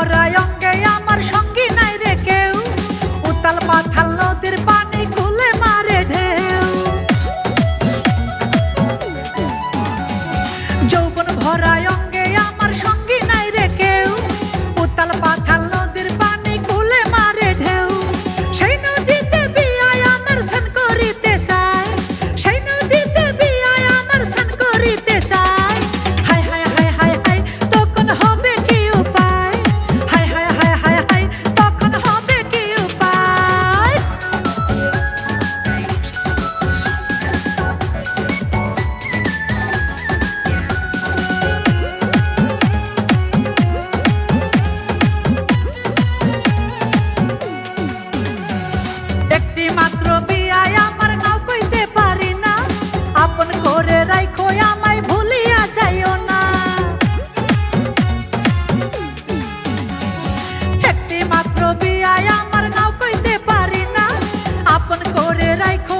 ভরা অঙ্গে আমার সঙ্গী নাই রে কেউ, উতাল পাথাল নদীর পানি কুলে মারে ঢেউ। যৌবন ভরা অঙ্গে আমার সঙ্গী নাই রে কেউ, উতাল পাথাল নদীর পানি কুলে মারে ঢেউ। সেই নদীতে বিয়ায় আমার স্নান করিতে চায়, সেই নদীতে বিয়ায় আমার স্নান করিতে চায়। হায় হায় হায় হায় হায় তখন হবে কি উপায়, হায় হায় হায় হায় হায় তখন হবে কি উপায়। একটি মাত্র বিয়ায় আমার নাও কইতে পারি না, আপন করে রাইখো আমায় ভুলিয়া যাইও না। একটি মাত্র বিয়ায় আমার নাও কইতে পারি না, আপন করে রাইখো